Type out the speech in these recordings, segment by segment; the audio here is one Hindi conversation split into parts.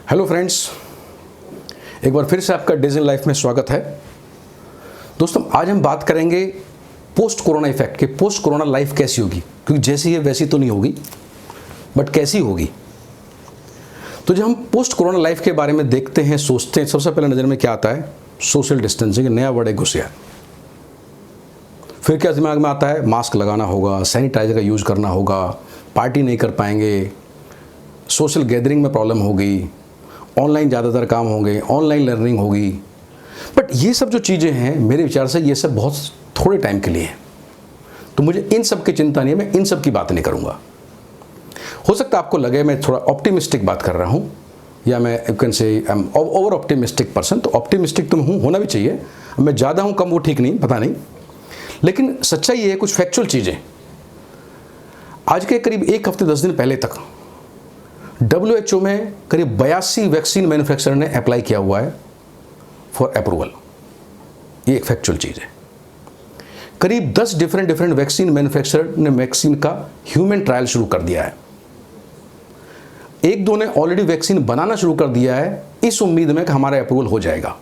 हेलो फ्रेंड्स, एक बार फिर से आपका डेज़ इन लाइफ में स्वागत है। दोस्तों, आज हम बात करेंगे पोस्ट कोरोना इफेक्ट के। पोस्ट कोरोना लाइफ कैसी होगी, क्योंकि जैसी है वैसी तो नहीं होगी, बट कैसी होगी। तो जब हम पोस्ट कोरोना लाइफ के बारे में देखते हैं, सोचते हैं, सबसे पहले नज़र में क्या आता है? सोशल डिस्टेंसिंग, नया वर्ड है घुस गया। फिर क्या दिमाग में आता है? मास्क लगाना होगा, सैनिटाइजर का यूज़ करना होगा, पार्टी नहीं कर पाएंगे, सोशल गैदरिंग में प्रॉब्लम होगी, ऑनलाइन ज़्यादातर काम होंगे, ऑनलाइन लर्निंग होगी। बट ये सब जो चीज़ें हैं, मेरे विचार से ये सब बहुत थोड़े टाइम के लिए हैं। तो मुझे इन सब की चिंता नहीं है, मैं इन सब की बात नहीं करूँगा। हो सकता है आपको लगे मैं थोड़ा ऑप्टिमिस्टिक बात कर रहा हूँ, या मैं you can say I am over optimistic person. तो ऑप्टिमिस्टिक तो हूँ, होना भी चाहिए। मैं ज़्यादा हूँ कम वो ठीक नहीं, पता नहीं, लेकिन सच्चाई ये है, कुछ फैक्चुअल चीज़ें। आज के करीब एक हफ्ते 10 दिन पहले तक WHO में करीब 82 वैक्सीन मैन्युफैक्चरर ने अप्लाई किया हुआ है फॉर अप्रूवल। ये एक फैक्चुअल चीज़ है। करीब 10 डिफरेंट वैक्सीन मैन्युफैक्चरर ने वैक्सीन का ह्यूमन ट्रायल शुरू कर दिया है। एक दो ने ऑलरेडी वैक्सीन बनाना शुरू कर दिया है, इस उम्मीद में कि हमारा अप्रूवल हो जाएगा।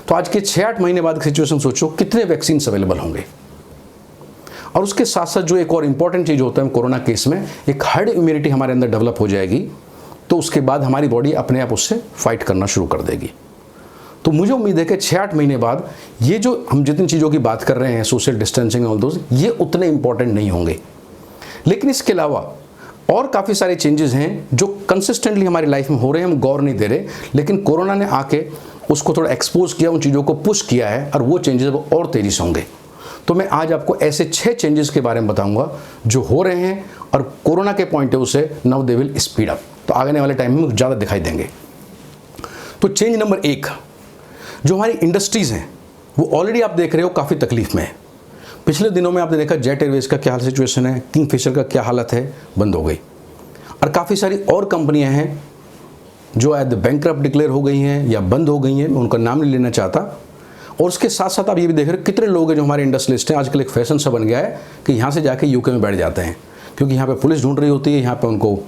तो आज के 6-8 महीने बाद की सिचुएशन सोचो, कितने वैक्सीन अवेलेबल होंगे। और उसके साथ साथ जो एक और इंपॉर्टेंट चीज़ होता है कोरोना केस में, एक हर्ड इम्यूनिटी हमारे अंदर डेवलप हो जाएगी। तो उसके बाद हमारी बॉडी अपने आप उससे फाइट करना शुरू कर देगी। तो मुझे उम्मीद है कि 6-8 महीने बाद ये जो हम जितनी चीज़ों की बात कर रहे हैं, सोशल डिस्टेंसिंग ऑल दोज, ये उतने इंपॉर्टेंट नहीं होंगे। लेकिन इसके अलावा और काफ़ी सारे चेंजेस हैं जो कंसिस्टेंटली हमारी लाइफ में हो रहे हैं, हम गौर नहीं दे रहे। लेकिन कोरोना ने आके उसको थोड़ा एक्सपोज किया, उन चीज़ों को पुश किया है, और वो चेंजेस और तेज़ी से होंगे। तो मैं आज आपको ऐसे 6 चेंजेस के बारे में बताऊंगा जो हो रहे हैं, और कोरोना के पॉइंट ऑफ व्यू से now they will speed up. तो आने वाले टाइम में ज़्यादा दिखाई देंगे। तो चेंज नंबर 1, जो हमारी इंडस्ट्रीज़ हैं वो ऑलरेडी आप देख रहे हो काफ़ी तकलीफ में है। पिछले दिनों में आपने देखा जेट एयरवेज का क्या सिचुएशन है, किंगफिशर का क्या हालत है, बंद हो गई। और काफ़ी सारी और कंपनियाँ हैं जो एट द बैंकरप्ट डिक्लेयर हो गई हैं या बंद हो गई हैं, मैं उनका नाम नहीं लेना चाहता। और उसके साथ साथ आप ये भी देख रहे हो कितने लोग हैं जो हमारे इंडस्ट्रियलिस्ट हैं। आजकल एक फैशन सा बन गया है कि यहाँ से जाके यूके में बैठ जाते हैं, क्योंकि यहाँ पे पुलिस ढूंढ रही होती है, यहाँ पे उनको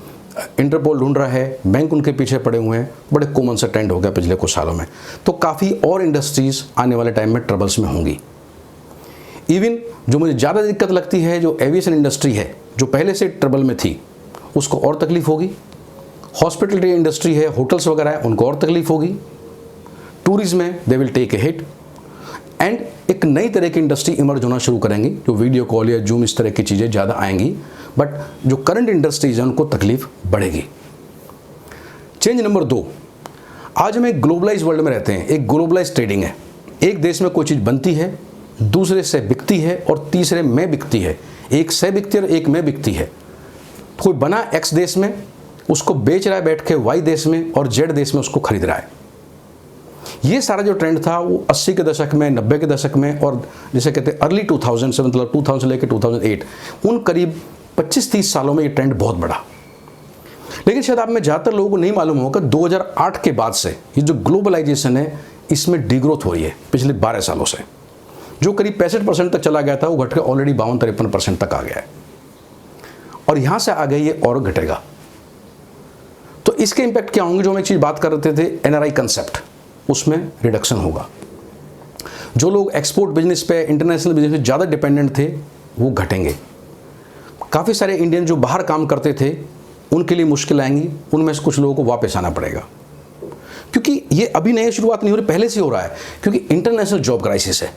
इंटरपोल ढूंढ रहा है, बैंक उनके पीछे पड़े हुए हैं। बड़े कॉमन सा ट्रेंड हो गया पिछले कुछ सालों में। तो काफ़ी और इंडस्ट्रीज़ आने वाले टाइम में ट्रबल्स में होंगी। इवन जो मुझे ज़्यादा दिक्कत लगती है, जो एविएशन इंडस्ट्री है, जो पहले से ट्रबल में थी, उसको और तकलीफ होगी। हॉस्पिटलिटी इंडस्ट्री है, होटल्स वगैरह है, उनको और तकलीफ होगी। टूरिज्म में they will take a hit. And एक नई तरह की इंडस्ट्री इमर्ज होना शुरू करेंगी, जो वीडियो कॉल या जूम इस तरह की चीज़ें ज़्यादा आएंगी। बट जो करंट इंडस्ट्रीज हैं उनको तकलीफ बढ़ेगी। चेंज नंबर 2, आज हम एक ग्लोबलाइज वर्ल्ड में रहते हैं। एक ग्लोबलाइज ट्रेडिंग है। एक देश में कोई चीज़ बनती है, दूसरे से बिकती है, और तीसरे में बिकती है। एक से बिकती है और एक में बिकती है। कोई बना एक्स देश में, उसको बेच रहा है बैठ के वाई देश में, और जेड देश में उसको खरीद रहा है। ये सारा जो ट्रेंड था वो 80 के दशक में, 90 के दशक में, और जिसे कहते हैं अर्ली 2000 से, मतलब 2000 से लेकर 2008, उन करीब 25-30 सालों में ये ट्रेंड बहुत बढ़ा। लेकिन शायद आप में ज़्यादातर लोगों को नहीं मालूम होगा, 2008 के बाद से ये जो ग्लोबलाइजेशन है, इसमें डिग्रोथ हो रही है पिछले 12 सालों से। जो करीब 65% तक चला गया था, वो घट के ऑलरेडी 52-53% तक आ गया है, और यहाँ से आगे ये और घटेगा। तो इसके इंपैक्ट क्या होंगे? जो हम एक चीज़ बात कर रहे थे, NRI कंसेप्ट, उसमें रिडक्शन होगा। जो लोग एक्सपोर्ट बिजनेस पे, इंटरनेशनल बिजनेस पे ज़्यादा डिपेंडेंट थे, वो घटेंगे। काफ़ी सारे इंडियन जो बाहर काम करते थे, उनके लिए मुश्किल आएंगी। उनमें से कुछ लोगों को वापस आना पड़ेगा, क्योंकि ये अभी नई शुरुआत नहीं हो रही, पहले से हो रहा है। क्योंकि इंटरनेशनल जॉब क्राइसिस है,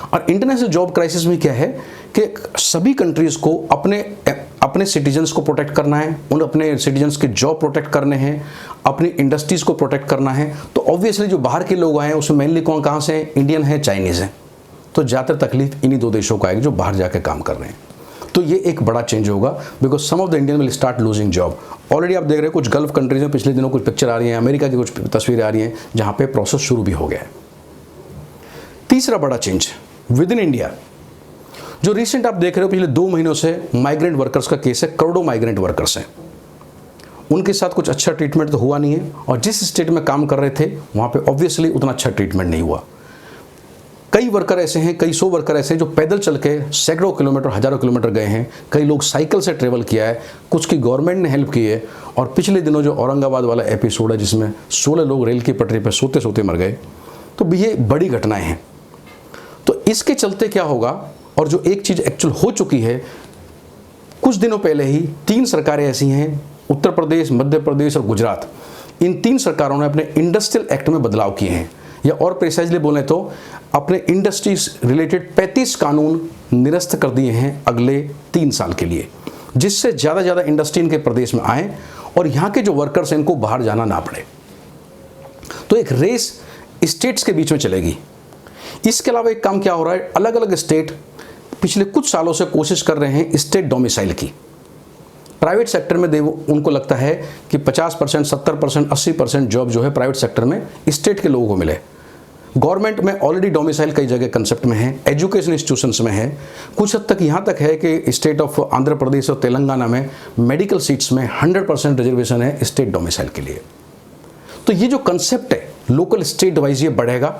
और इंटरनेशनल जॉब क्राइसिस में क्या है कि सभी कंट्रीज़ को अपने सिटीजन्स को प्रोटेक्ट करना है, उन अपने सिटीजन्स के जॉब प्रोटेक्ट करने हैं, अपनी इंडस्ट्रीज़ को प्रोटेक्ट करना है। तो ऑब्वियसली जो बाहर के लोग आए हैं उसमें मेनली कौन कहाँ से हैं? इंडियन है, चाइनीज़ हैं। तो ज़्यादातर तकलीफ इन्हीं 2 देशों को आएगी जो बाहर जाकर काम कर रहे हैं। तो ये एक बड़ा चेंज होगा, because some of the Indian will start losing job. Already आप देख रहे हैं कुछ गल्फ कंट्रीज में पिछले दिनों कुछ पिक्चर आ रही हैं, अमेरिका की कुछ तस्वीरें आ रही हैं, जहाँ पे प्रोसेस शुरू भी हो गया है। तीसरा बड़ा चेंज विद इन इंडिया, जो रिसेंट आप देख रहे हो पिछले 2 महीनों से माइग्रेंट वर्कर्स का केस है। करोड़ों माइग्रेंट वर्कर्स हैं, उनके साथ कुछ अच्छा ट्रीटमेंट तो हुआ नहीं है, और जिस स्टेट में काम कर रहे थे वहाँ पे ऑब्वियसली उतना अच्छा ट्रीटमेंट नहीं हुआ। कई वर्कर ऐसे हैं, कई 100 वर्कर ऐसे हैं जो पैदल चल के सैकड़ों किलोमीटर, हज़ारों किलोमीटर गए हैं। कई लोग साइकिल से ट्रेवल किया है, कुछ की गवर्नमेंट ने हेल्प की है। और पिछले दिनों जो औरंगाबाद वाला एपिसोड है जिसमें 16 लोग रेल की पटरी पर सोते सोते मर गए, तो ये बड़ी घटनाएं हैं। तो इसके चलते क्या होगा, और जो एक चीज़ एक्चुअल हो चुकी है, कुछ दिनों पहले ही 3 सरकारें ऐसी हैं, उत्तर प्रदेश, मध्य प्रदेश और गुजरात, इन 3 सरकारों ने अपने इंडस्ट्रियल एक्ट में बदलाव किए हैं, या और प्रिसाइजली बोलें तो अपने इंडस्ट्रीज रिलेटेड 35 कानून निरस्त कर दिए हैं अगले 3 साल के लिए, जिससे ज़्यादा से ज़्यादा इंडस्ट्री इनके प्रदेश में आए और यहाँ के जो वर्कर्स हैं इनको बाहर जाना ना पड़े। तो एक रेस स्टेट्स के बीच में चलेगी। इसके अलावा एक काम क्या हो रहा है, अलग अलग स्टेट पिछले कुछ सालों से कोशिश कर रहे हैं स्टेट डोमिसाइल की। प्राइवेट सेक्टर में उनको लगता है कि 50%, 70%, 80% जॉब जो है प्राइवेट सेक्टर में स्टेट के लोगों को मिले। गवर्नमेंट में ऑलरेडी डोमिसाइल कई जगह कंसेप्ट में है, एजुकेशन इंस्टीट्यूशंस में है, कुछ हद तक यहाँ तक है कि स्टेट ऑफ आंध्र प्रदेश और तेलंगाना में मेडिकल सीट्स में 100% रिजर्वेशन है स्टेट डोमिसाइल के लिए। तो ये जो कंसेप्ट है लोकल स्टेट वाइज ये बढ़ेगा।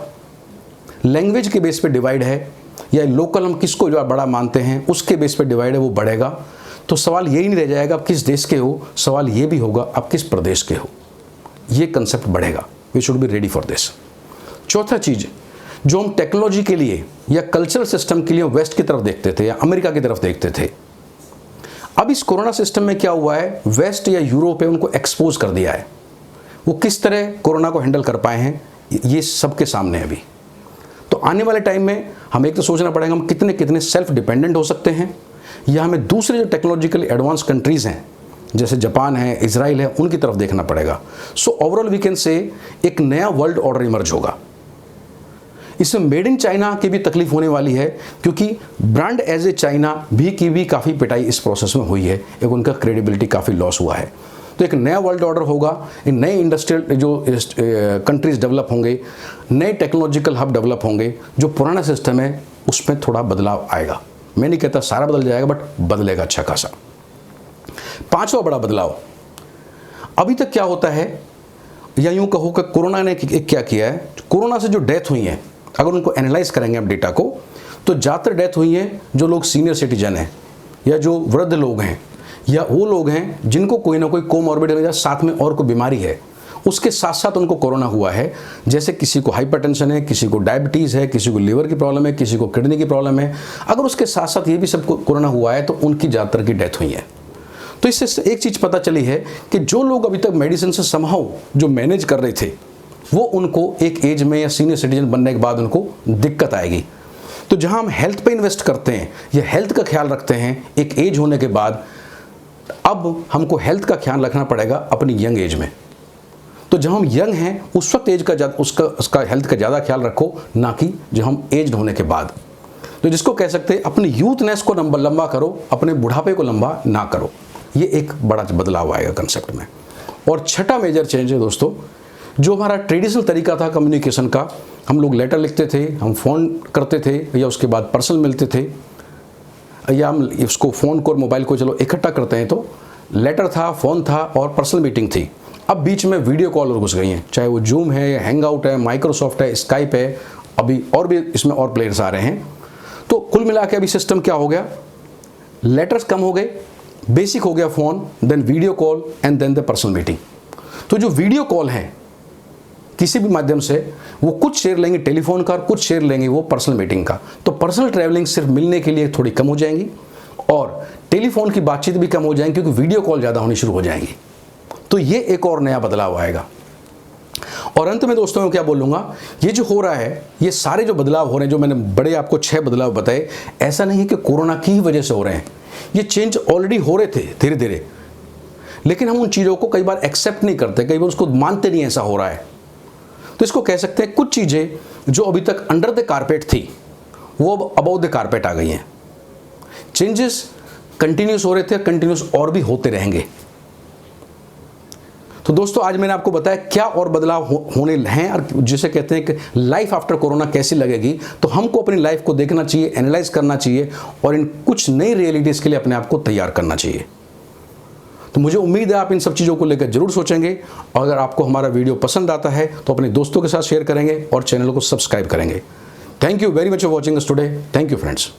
लैंग्वेज के बेस पे डिवाइड है, या लोकल हम किसको जो बड़ा मानते हैं उसके बेस पे डिवाइड है, वो बढ़ेगा। तो सवाल यही नहीं रह जाएगा आप किस देश के हो, सवाल ये भी होगा आप किस प्रदेश के हो। ये कंसेप्ट बढ़ेगा। We should be ready for this. चौथा चीज़, जो हम टेक्नोलॉजी के लिए या कल्चरल सिस्टम के लिए वेस्ट की तरफ देखते थे या अमेरिका की तरफ देखते थे, अब इस कोरोना सिस्टम में क्या हुआ है, वेस्ट या यूरोप है उनको एक्सपोज कर दिया है। वो किस तरह कोरोना को हैंडल कर पाए हैं ये सबके सामने है अभी। तो आने वाले टाइम में हमें एक तो सोचना पड़ेगा हम कितने कितने सेल्फ डिपेंडेंट हो सकते हैं, या हमें दूसरे जो टेक्नोलॉजिकली एडवांस कंट्रीज़ हैं जैसे जापान है, इजराइल है, उनकी तरफ देखना पड़ेगा। So overall we can say एक नया वर्ल्ड ऑर्डर इमर्ज होगा। इसमें मेड इन चाइना की भी तकलीफ होने वाली है, क्योंकि ब्रांड एज ए चाइना भी की भी काफ़ी पिटाई इस प्रोसेस में हुई है, एक उनका क्रेडिबिलिटी काफ़ी लॉस हुआ है। तो एक नया वर्ल्ड ऑर्डर होगा, इन नए इंडस्ट्रियल जो कंट्रीज डेवलप होंगे, नए टेक्नोलॉजिकल हब डेवलप होंगे, जो पुराना सिस्टम है उसमें थोड़ा बदलाव आएगा। मैं नहीं कहता सारा बदल जाएगा, बट बदलेगा अच्छा खासा। 5वां बड़ा बदलाव, अभी तक क्या होता है, या यूं कहो कि कोरोना ने क्या किया है, कोरोना से जो डेथ हुई है अगर उनको एनालाइज करेंगे आप डेटा को, तो ज़्यादातर डेथ हुई है जो लोग सीनियर सिटीजन हैं, या जो वृद्ध लोग हैं, या वो लोग हैं जिनको कोई ना कोई कोमॉर्बिड या साथ में और कोई बीमारी है, उसके साथ साथ उनको कोरोना हुआ है। जैसे किसी को हाइपरटेंशन है, किसी को डायबिटीज़ है, किसी को लीवर की प्रॉब्लम है, किसी को किडनी की प्रॉब्लम है, अगर उसके साथ साथ ये भी सबको कोरोना हुआ है तो उनकी ज़्यादातर की डेथ हुई है। तो इससे एक चीज़ पता चली है कि जो लोग अभी तक मेडिसिन से समहाउ जो मैनेज कर रहे थे, वो उनको एक एज में या सीनियर सिटीजन बनने के बाद उनको दिक्कत आएगी। तो जहां हम हेल्थ पे इन्वेस्ट करते हैं या हेल्थ का ख्याल रखते हैं एक एज होने के बाद, अब हमको हेल्थ का ख्याल रखना पड़ेगा अपनी यंग एज में। तो जब हम यंग हैं उस वक्त एज का उसका हेल्थ का ज़्यादा ख्याल रखो, ना कि जब हम एज होने के बाद। तो जिसको कह सकते हैं अपनी यूथनेस को लंबा करो, अपने बुढ़ापे को लंबा ना करो। ये एक बड़ा बदलाव आएगा कंसेप्ट में। और छठा मेजर चेंज है दोस्तों, जो हमारा ट्रेडिशनल तरीका था कम्युनिकेशन का, हम लोग लेटर लिखते थे, हम फ़ोन करते थे, या उसके बाद पर्सनल मिलते थे, या हम इसको फ़ोन को और मोबाइल को चलो इकट्ठा करते हैं, तो लेटर था, फ़ोन था और पर्सनल मीटिंग थी। अब बीच में वीडियो कॉल और घुस गई हैं, चाहे वो जूम है, हैंग आउट है, माइक्रोसॉफ्ट है, स्काइप है, अभी और भी इसमें और प्लेयर्स आ रहे हैं। तो कुल मिला के अभी सिस्टम क्या हो गया, लेटर्स कम हो गए, बेसिक हो गया phone, then video call and then the personal meeting. तो जो वीडियो कॉल है किसी भी माध्यम से, वो कुछ शेयर लेंगे टेलीफोन का और कुछ शेयर लेंगे वो पर्सनल मीटिंग का। तो पर्सनल ट्रैवलिंग सिर्फ मिलने के लिए थोड़ी कम हो जाएंगी, और टेलीफोन की बातचीत भी कम हो जाएंगी, क्योंकि वीडियो कॉल ज़्यादा होनी शुरू हो जाएंगी। तो ये एक और नया बदलाव आएगा। और अंत में दोस्तों मैं क्या बोलूँगा, ये जो हो रहा है, ये सारे जो बदलाव हो रहे हैं, जो मैंने बड़े आपको 6 बदलाव बताए, ऐसा नहीं है कि कोरोना की ही वजह से हो रहे हैं। ये चेंज ऑलरेडी हो रहे थे धीरे धीरे, लेकिन हम उन चीज़ों को कई बार एक्सेप्ट नहीं करते, कई बार उसको मानते नहीं ऐसा हो रहा है। तो इसको कह सकते हैं कुछ चीज़ें जो अभी तक अंडर द कारपेट थी, वो अब अबाउट द कारपेट आ गई हैं। चेंजेस कंटिन्यूस हो रहे थे, कंटिन्यूस और भी होते रहेंगे। तो दोस्तों आज मैंने आपको बताया क्या और बदलाव होने हैं, और जिसे कहते हैं कि लाइफ आफ्टर कोरोना कैसी लगेगी। तो हमको अपनी लाइफ को देखना चाहिए, एनालाइज करना चाहिए, और इन कुछ नई रियलिटीज़ के लिए अपने आप को तैयार करना चाहिए। तो मुझे उम्मीद है आप इन सब चीज़ों को लेकर जरूर सोचेंगे, और अगर आपको हमारा वीडियो पसंद आता है तो अपने दोस्तों के साथ शेयर करेंगे और चैनल को सब्सक्राइब करेंगे। Thank you very much for watching us today. Thank you friends.